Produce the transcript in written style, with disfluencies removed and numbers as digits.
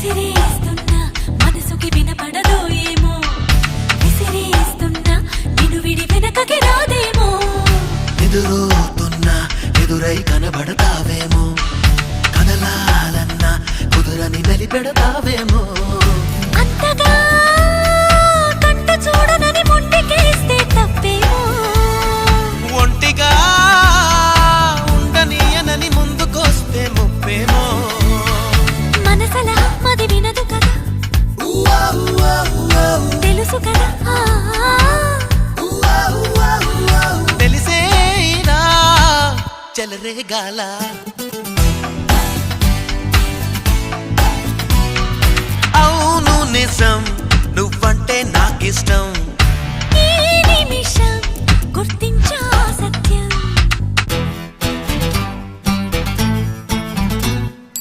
విసిరేస్తున్నా మనసుకి వినపడదో ఏమో, విసిరేస్తున్నా నిన్ను విడి వెనకకి రాదేమో. ఎదురవుతున్నా ఎదురై కనబడతావేమో, కదలాలన్నా కుదురని మెలిపెడతావేమో. అంతగా కంట చూడనని మొండికేస్తే తప్పేమో, ఒంటిగా ఉండనీయనని ముందుకొస్తే ముప్పేమో. మనసలా మది వినదు కదా, తెలుసు కదా. తెలిసేనా చెలరేగాల అవును నిజం, నువ్వంటే నాకిష్టం.